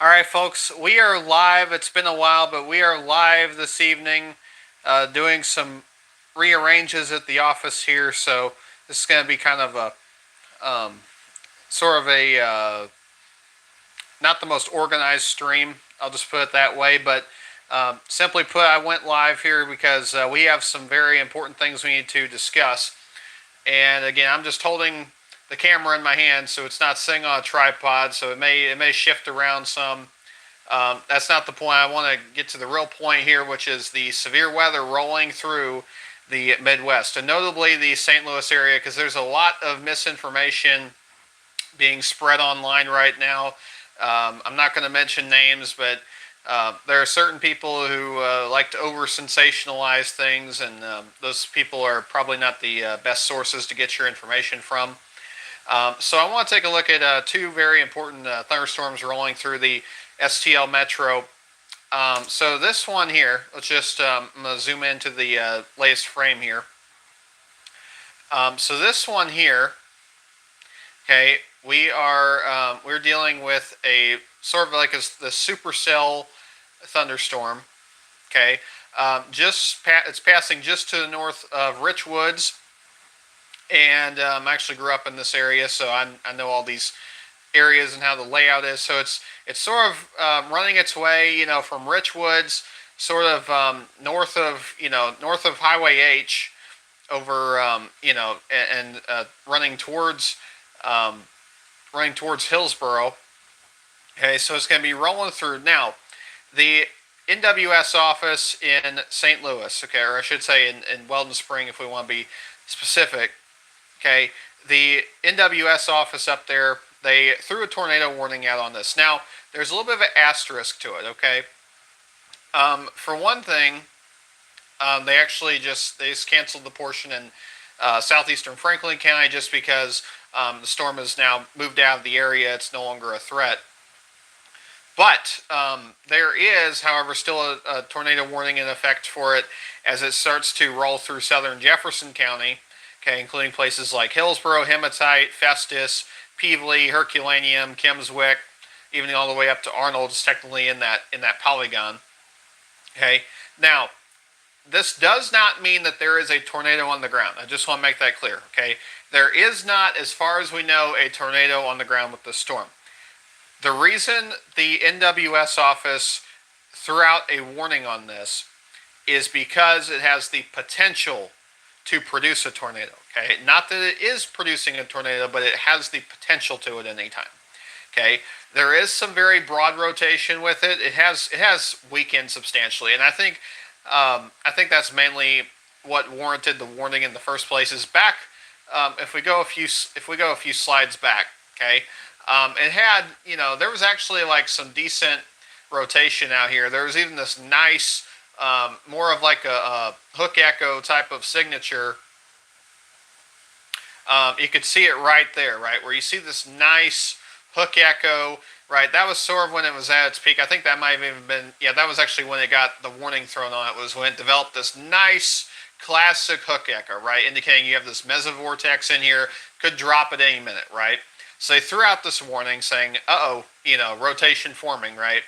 All right, folks, we are live. It's been a while, but we are live this evening doing some rearranges at the office here. So this is going to be kind of a sort of a not the most organized stream. I'll just put it that way. But simply put, I went live here because we have some very important things we need to discuss. And again, I'm just holding the camera in my hand, so it's not sitting on a tripod. So it may shift around some. That's not the point. I want to get to the real point here, which is the severe weather rolling through the Midwest, and notably the St. Louis area, because there's a lot of misinformation being spread online right now. I'm not going to mention names, but there are certain people who like to over sensationalize things, and those people are probably not the best sources to get your information from. So I want to take a look at two very important thunderstorms rolling through the STL Metro. So this one here, let's just I'm going to zoom into the latest frame here. So this one here, okay, we're dealing with a sort of like the supercell thunderstorm. Okay, it's passing just to the north of Rich Woods, and I actually grew up in this area, so I know all these areas and how the layout is. So it's sort of running its way, from Rich Woods, sort of north of Highway H, over and running towards Hillsboro. Okay, so it's going to be rolling through now. The NWS office in St. Louis, okay, or I should say in Weldon Spring, if we want to be specific. Okay, the NWS office up there, they threw a tornado warning out on this. Now, there's a little bit of an asterisk to it, okay? For one thing, they just canceled the portion in southeastern Franklin County just because the storm has now moved out of the area. It's no longer a threat. But there is, however, still a tornado warning in effect for it as it starts to roll through southern Jefferson County, okay, including places like Hillsboro, Hematite, Festus, Peevely, Herculaneum, Kimmswick, even all the way up to Arnold is technically in that polygon. Okay, now this does not mean that there is a tornado on the ground. I just want to make that clear. Okay, there is not, as far as we know, a tornado on the ground with this storm. The reason the NWS office threw out a warning on this is because it has the potential to produce a tornado. Okay, not that it is producing a tornado, but it has the potential to at any time. Okay, there is some very broad rotation with it. It has weakened substantially, and I think that's mainly what warranted the warning in the first place. Is back if we go a few slides back. Okay, it had there was actually like some decent rotation out here. There was even this nice more of like a hook echo type of signature. You could see it right there, right where you see this nice hook echo, right? That was sort of when it was at its peak. I think that might have even been, that was actually when it got the warning thrown on it, was when it developed this nice classic hook echo, right? Indicating you have this mesovortex in here, could drop at any minute, right? So they threw out this warning saying, rotation forming, right?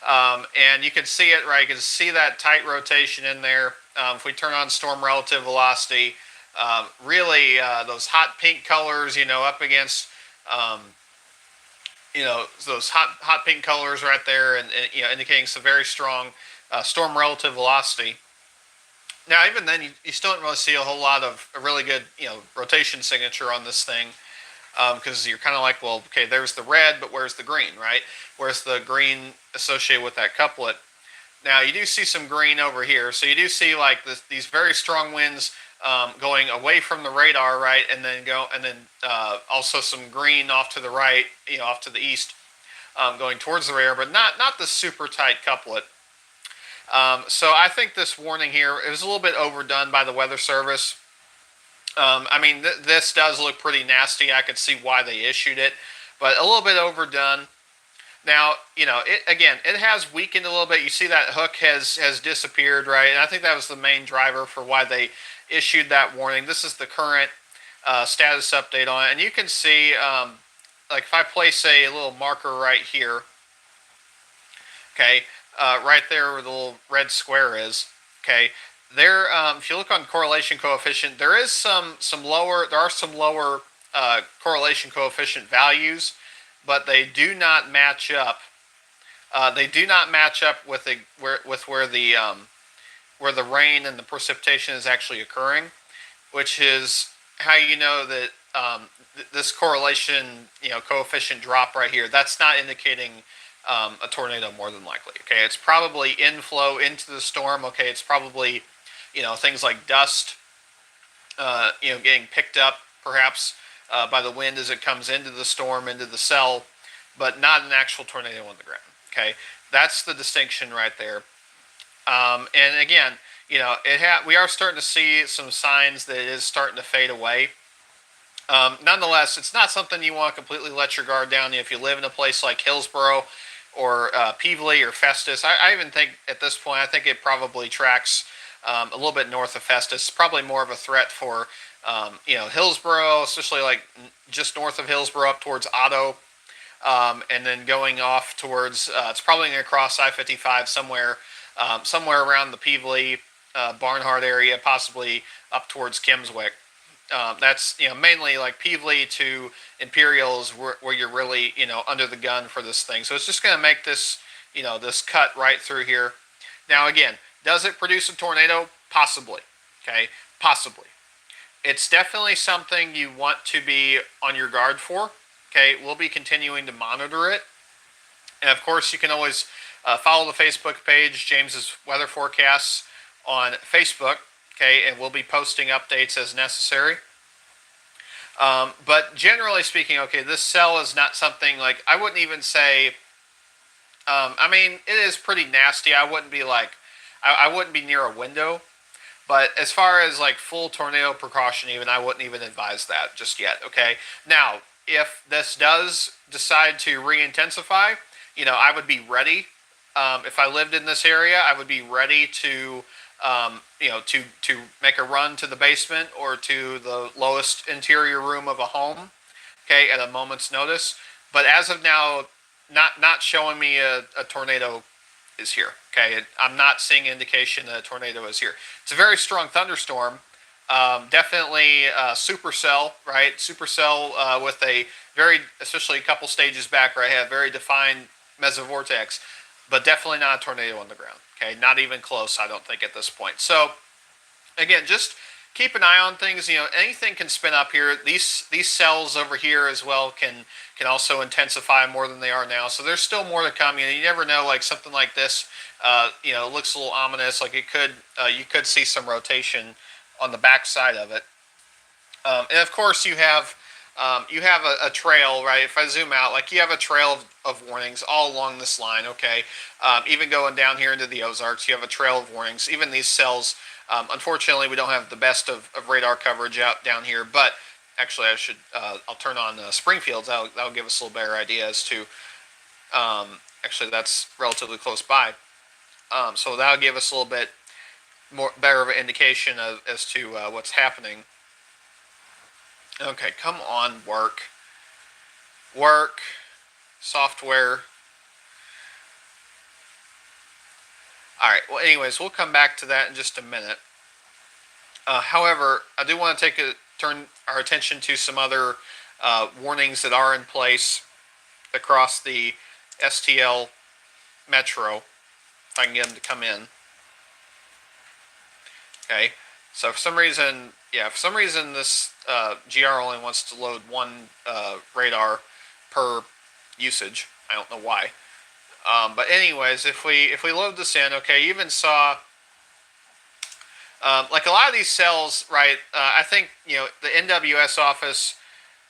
And you can see it, right? You can see that tight rotation in there. If we turn on storm relative velocity, really those hot pink colors, up against, those hot pink colors right there, and indicating some very strong storm relative velocity. Now, even then, you still don't really see a whole lot of a really good, rotation signature on this thing, because you're kind of like, well, okay, there's the red, but where's the green, right? Where's the green associated with that couplet? Now, you do see some green over here, so you do see like these very strong winds going away from the radar, right, and then also some green off to the right, off to the east, going towards the radar, but not the super tight couplet. So I think this warning here is a little bit overdone by the Weather Service. This does look pretty nasty. I could see why they issued it, but a little bit overdone. Now, it has weakened a little bit. You see that hook has disappeared, right? And I think that was the main driver for why they issued that warning. This is the current status update on it. And you can see, like if I place a little marker right here, Okay, right there where the little red square is. Okay, there. If you look on correlation coefficient, there are some lower correlation coefficient values, but they do not match up. They do not match up with where the rain and the precipitation is actually occurring, which is how you know that this correlation, coefficient drop right here. That's not indicating a tornado more than likely. Okay, it's probably inflow into the storm. Okay, it's probably, things like dust, getting picked up perhaps by the wind as it comes into the storm, into the cell, but not an actual tornado on the ground. Okay, that's the distinction right there. And again, we are starting to see some signs that it is starting to fade away. Nonetheless, it's not something you want to completely let your guard down. If you live in a place like Hillsborough or Peevely or Festus, I even think at this point, I think it probably tracks a little bit north of Festus. It's probably more of a threat for, Hillsborough, especially like just north of Hillsborough up towards Otto. And then going off towards, it's probably going to cross I-55 somewhere around the Peevely, Barnhart area, possibly up towards Kimmswick. That's mainly like Peevely to Imperials where you're really under the gun for this thing. So it's just going to make this this cut right through here. Now again, does it produce a tornado? Possibly. Okay, possibly. It's definitely something you want to be on your guard for. Okay, we'll be continuing to monitor it, and of course you can always follow the Facebook page, James's Weather Forecasts on Facebook. Okay, and we'll be posting updates as necessary. But generally speaking, okay, this cell is not something like, I wouldn't even say, I mean, it is pretty nasty. I wouldn't be like, I wouldn't be near a window. But as far as like full tornado precaution, even, I wouldn't even advise that just yet. Okay, now if this does decide to re-intensify, I would be ready. If I lived in this area, I would be ready to, to make a run to the basement or to the lowest interior room of a home, okay, at a moment's notice. But as of now, not showing me a tornado is here. Okay, I'm not seeing indication that a tornado is here. It's a very strong thunderstorm. Definitely supercell, right? Supercell with a very, especially a couple stages back, where I have very defined mesovortex, but definitely not a tornado on the ground. Okay, not even close, I don't think, at this point. So, again, just keep an eye on things. Anything can spin up here. These cells over here as well can also intensify more than they are now. So there's still more to come. You never know. Like something like this, looks a little ominous. Like it could, you could see some rotation on the back side of it. And of course, you have a trail, right? If I zoom out, like you have a trail of warnings all along this line, okay? Even going down here into the Ozarks, you have a trail of warnings. Even these cells, unfortunately, we don't have the best of radar coverage out down here, but actually I'll turn on Springfields. That'll give us a little better idea as to, actually that's relatively close by. So that'll give us a little bit better of an indication as to what's happening. Okay, come on, work. Software. Alright, well anyways, we'll come back to that in just a minute. However, I do want to turn our attention to some other warnings that are in place across the STL Metro, if I can get them to come in. Okay, so for some reason this GR only wants to load one radar per usage. I don't know why. But anyways, if we load this in, okay, you even saw like a lot of these cells, right? I think the NWS office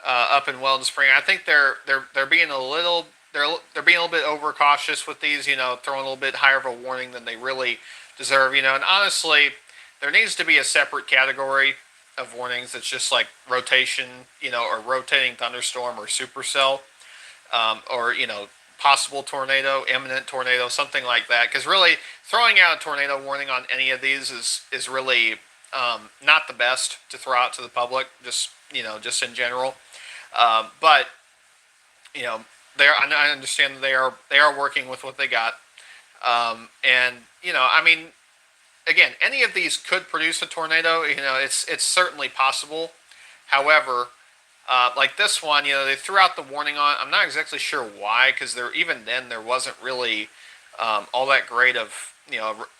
up in Weldon Spring, I think they're being a little they're being a little bit overcautious with these. Throwing a little bit higher of a warning than they really deserve. And honestly, there needs to be a separate category of warnings that's just like rotation, or rotating thunderstorm or supercell, or possible tornado, imminent tornado, something like that. Because really, throwing out a tornado warning on any of these is really not the best to throw out to the public. Just in general. But I understand that they are working with what they got. And I mean, again, any of these could produce a tornado. It's certainly possible. However, like this one, they threw out the warning on. I'm not exactly sure why, because even then there wasn't really all that great of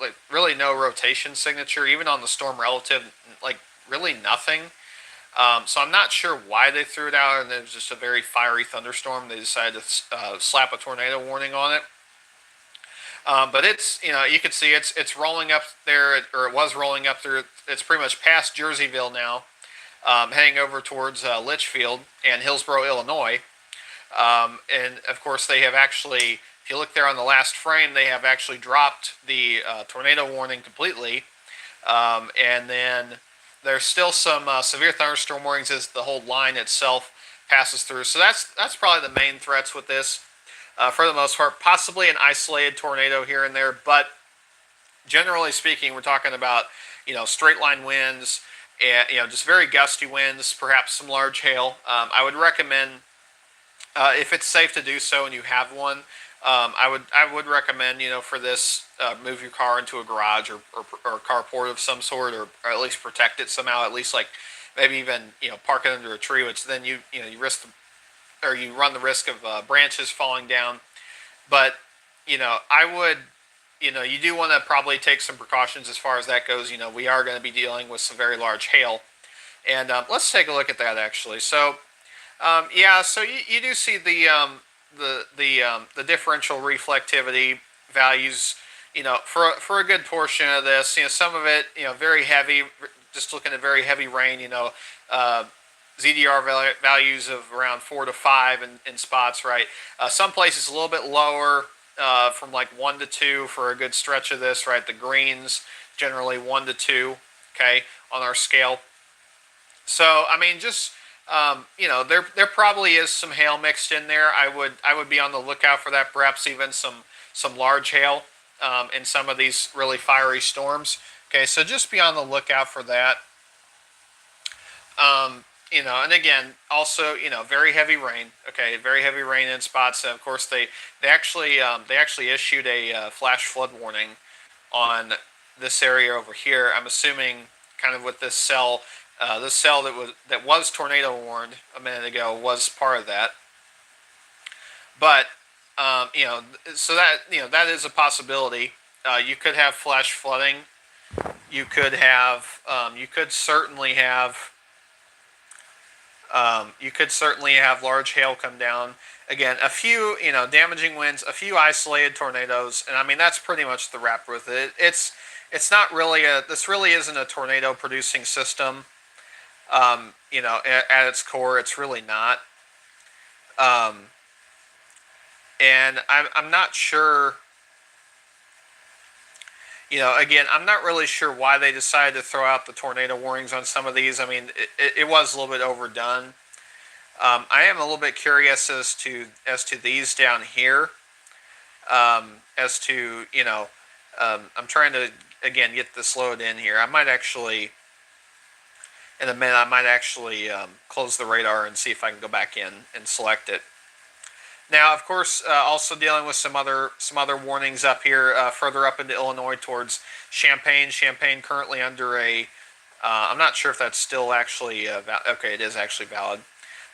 like really no rotation signature, even on the storm relative, like really nothing. So I'm not sure why they threw it out, and it was just a very fiery thunderstorm. They decided to slap a tornado warning on it. But it's you can see it's rolling up there, or it was rolling up there. It's pretty much past Jerseyville now, heading over towards Litchfield and Hillsborough, Illinois. And of course, they have actually, if you look there on the last frame, they have actually dropped the tornado warning completely. And then there's still some severe thunderstorm warnings as the whole line itself passes through. So that's probably the main threats with this. For the most part, possibly an isolated tornado here and there, but generally speaking, we're talking about straight line winds and just very gusty winds, perhaps some large hail. I would recommend, if it's safe to do so and you have one, I would recommend for this, move your car into a garage or a carport of some sort, or at least protect it somehow. At least like maybe even park it under a tree, which then you risk or you run the risk of branches falling down. But I would, you do want to probably take some precautions as far as that goes. We are going to be dealing with some very large hail, and let's take a look at that actually. So yeah, so you do see the differential reflectivity values. For a good portion of this, some of it, very heavy. Just looking at very heavy rain, ZDR values of around 4 to 5 in spots, right? Some places a little bit lower, from like 1 to 2 for a good stretch of this, right? The greens generally 1 to 2, okay, on our scale. So I mean, just there probably is some hail mixed in there. I would be on the lookout for that. Perhaps even some large hail in some of these really fiery storms. Okay, so just be on the lookout for that. And again, also, very heavy rain. Okay, very heavy rain in spots. Of course, they actually issued a flash flood warning on this area over here. I'm assuming, kind of with this cell that was tornado warned a minute ago was part of that. But so that that is a possibility. You could have flash flooding. You could have. You could certainly have. You could certainly have large hail come down. Again, a few, damaging winds, a few isolated tornadoes, and I mean that's pretty much the wrap with it. It's not really this really isn't a tornado producing system. At its core, it's really not. And I'm not sure. Again, I'm not really sure why they decided to throw out the tornado warnings on some of these. I mean, it was a little bit overdone. I am a little bit curious as to these down here. As to I'm trying to again get this load in here. I might actually, in a minute, close the radar and see if I can go back in and select it. Now, of course, also dealing with some other warnings up here, further up into Illinois towards Champaign. Champaign currently under a, I'm not sure if that's still actually, okay, it is actually valid.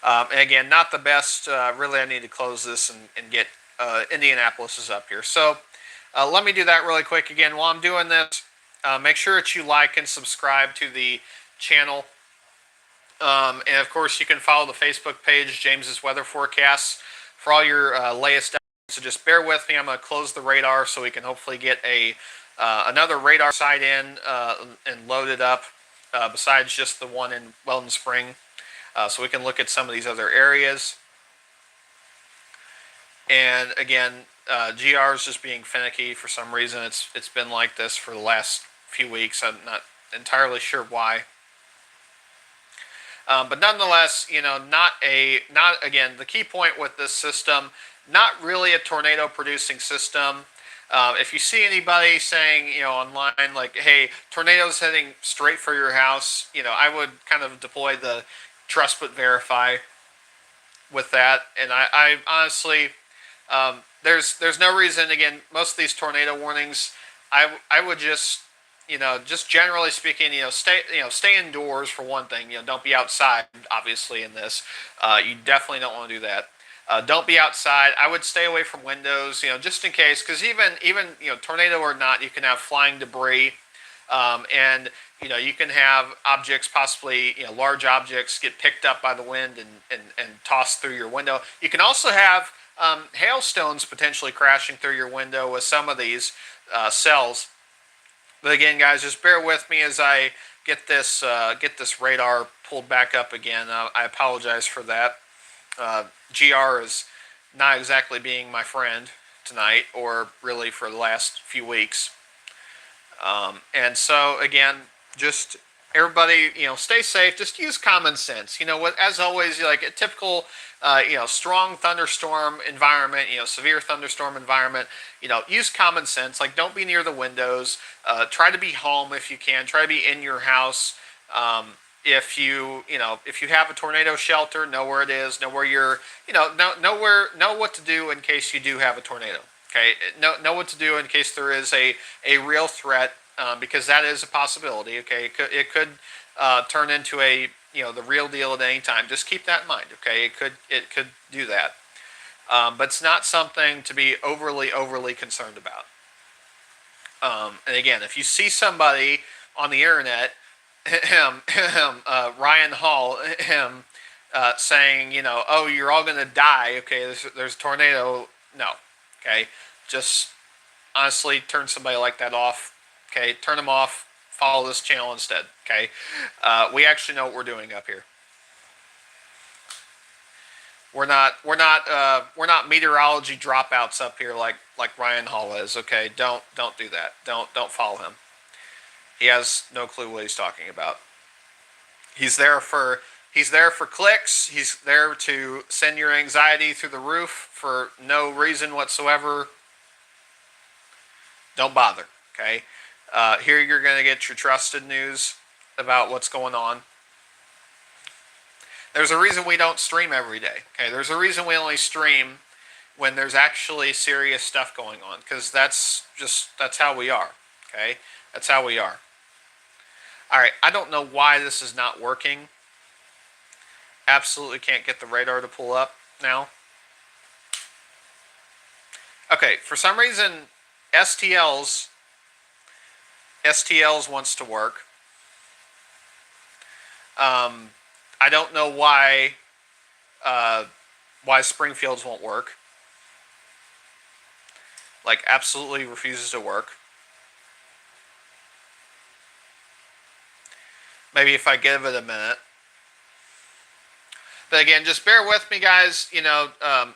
And again, not the best, really I need to close this and get Indianapolis is up here. So let me do that really quick again. While I'm doing this, make sure that you like and subscribe to the channel. And of course, you can follow the Facebook page, James's Weather Forecasts, for all your latest. So just bear with me. I'm going to close the radar so we can hopefully get another radar site in and load it up besides just the one in Weldon Spring, so we can look at some of these other areas. And again, GR is just being finicky for some reason. It's been like this for the last few weeks. I'm not entirely sure why. But nonetheless, not again, the key point with this system, not really a tornado producing system. If you see anybody saying, online, like, hey, tornado's heading straight for your house, I would kind of deploy the trust but verify with that. And I honestly, there's no reason. Again, most of these tornado warnings, I would just, just generally speaking, stay indoors for one thing. Don't be outside. Obviously, in this, you definitely don't want to do that. Don't be outside. I would stay away from windows, just in case, because even tornado or not, you can have flying debris, and you can have objects, possibly large objects, get picked up by the wind and tossed through your window. You can also have hailstones potentially crashing through your window with some of these cells. But again, guys, just bear with me as I get this radar pulled back up again. I apologize for that. GR is not exactly being my friend tonight, or really for the last few weeks. And so again, just everybody, stay safe. Just use common sense. What, as always, like a typical, strong thunderstorm environment, severe thunderstorm environment. Use common sense. Like, don't be near the windows. Try to be home if you can. Try to be in your house. If you have a tornado shelter, know where it is. Know where you're, know what to do in case you do have a tornado. Okay, know what to do in case there is a real threat, because that is a possibility. Okay, it could turn into the real deal at any time. Just keep that in mind. Okay, it could do that, but it's not something to be overly concerned about. And again, if you see somebody on the internet, Ryan Hall, saying, oh, you're all going to die. Okay, there's a tornado. No. Okay, just honestly turn somebody like that off. Okay, turn them off. Follow this channel instead. Okay, we actually know what we're doing up here. We're not meteorology dropouts up here like Ryan Hall is. Okay, don't do that. Don't follow him. He has no clue what he's talking about. He's there for clicks. He's there to send your anxiety through the roof for no reason whatsoever. Don't bother, okay? Here you're going to get your trusted news about what's going on. There's a reason we don't stream every day, okay? There's a reason we only stream when there's actually serious stuff going on, because that's how we are, okay? That's how we are. All right, I don't know why this is not working. Absolutely can't get the radar to pull up now. Okay, for some reason, STLs wants to work. I don't know why Springfield's won't work. Like, absolutely refuses to work. Maybe if I give it a minute. But again, just bear with me, guys.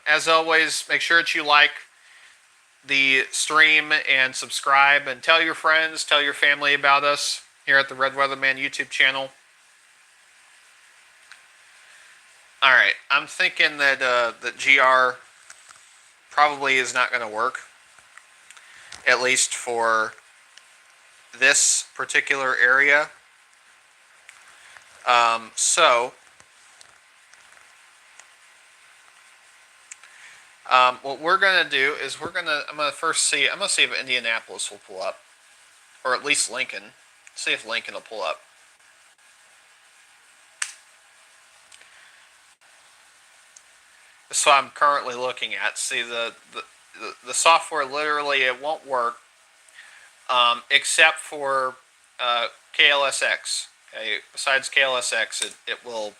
As always, make sure that you like the stream and subscribe, and tell your friends, tell your family about us here at the Red Weatherman YouTube channel. All right, I'm thinking that that GR probably is not going to work, at least for this particular area. What we're gonna do is I'm gonna see if Indianapolis will pull up, or at least Lincoln. See if Lincoln will pull up. That's what I'm currently looking at. See, the software, literally it won't work, except for KLSX. Okay, besides KLSX, it will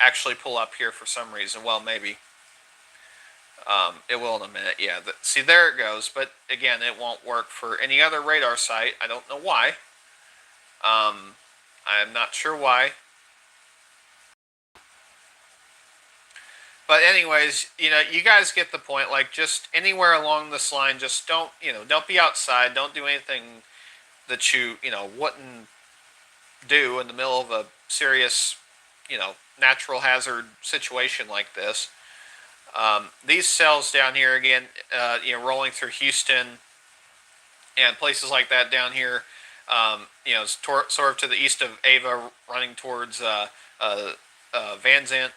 actually pull up here for some reason. Well, maybe. It will in a minute. Yeah, see, there it goes. But again, it won't work for any other radar site. I don't know why. I'm not sure why. But anyways, you guys get the point. Like, just anywhere along this line, just don't be outside. Don't do anything that you wouldn't do in the middle of a serious, natural hazard situation like this. These cells down here, again, rolling through Houston and places like that down here, sort of to the east of Ava, running towards Van Zant,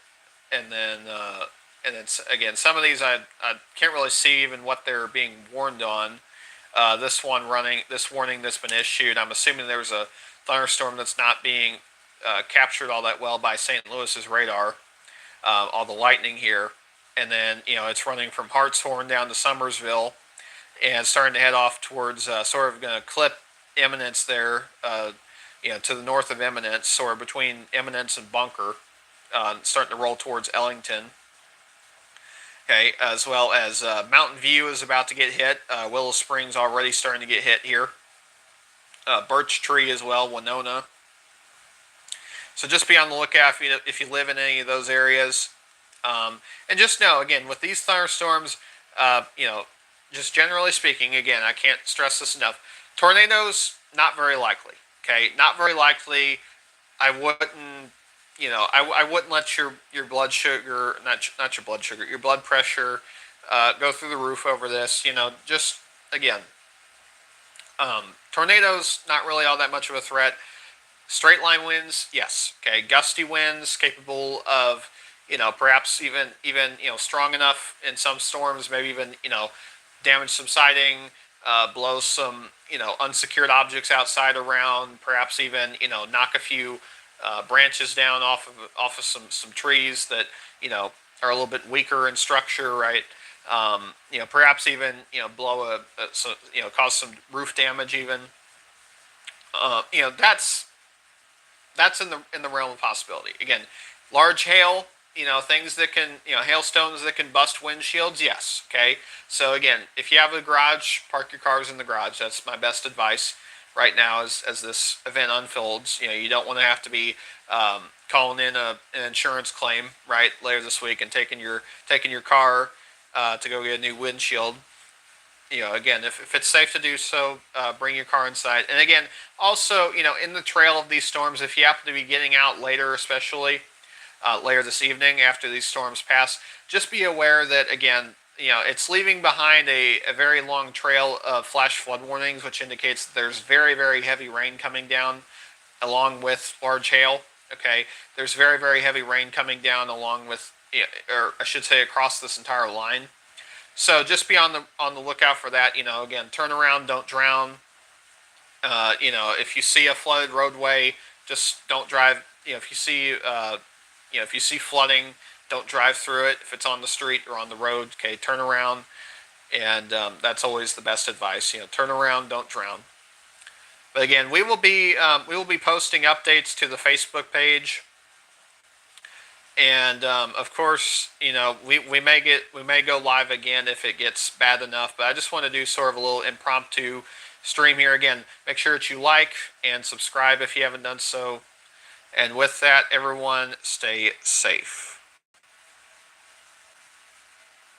and and it's again some of these I can't really see even what they're being warned on. This warning that's been issued, I'm assuming there was a thunderstorm that's not being captured all that well by St. Louis's radar. All the lightning here, and then it's running from Hartshorn down to Summersville, and starting to head off towards sort of going to clip Eminence there, to the north of Eminence, or between Eminence and Bunker, starting to roll towards Ellington. Okay, as well as Mountain View is about to get hit. Willow Springs already starting to get hit here. Birch Tree as well, Winona. So just be on the lookout if you live in any of those areas. And just know, again, with these thunderstorms, just generally speaking, again, I can't stress this enough. Tornadoes, not very likely. Okay, not very likely. I wouldn't, I wouldn't let your blood sugar, not your blood sugar, your blood pressure go through the roof over this. Just again, tornadoes, not really all that much of a threat. Straight line winds, yes. Okay, gusty winds capable of, perhaps even strong enough in some storms, maybe even damage some siding, blow some unsecured objects outside around, perhaps even knock a few branches down off of some trees that are a little bit weaker in structure, right? Perhaps even blow cause some roof damage even. That's in the realm of possibility. Again, large hail, things that can, hailstones that can bust windshields, yes, okay? So again, if you have a garage, park your cars in the garage. That's my best advice right now as this event unfolds. You don't want to have to be calling in an insurance claim, right, later this week and taking your car to go get a new windshield. Again, if it's safe to do so, bring your car inside. And again, also, in the trail of these storms, if you happen to be getting out later, especially later this evening after these storms pass, just be aware that, again, it's leaving behind a very long trail of flash flood warnings, which indicates that there's very, very heavy rain coming down along with large hail. Okay, there's very, very heavy rain coming down along with, or I should say, across this entire line. So just be on the lookout for that. Again, turn around, don't drown. If you see a flooded roadway, just don't drive. If you see flooding, don't drive through it. If it's on the street or on the road, okay, turn around, and that's always the best advice. Turn around, don't drown. But again, we will be posting updates to the Facebook page. And of course, we may go live again if it gets bad enough. But I just want to do sort of a little impromptu stream here. Again, make sure that you like and subscribe if you haven't done so. And with that, everyone, stay safe.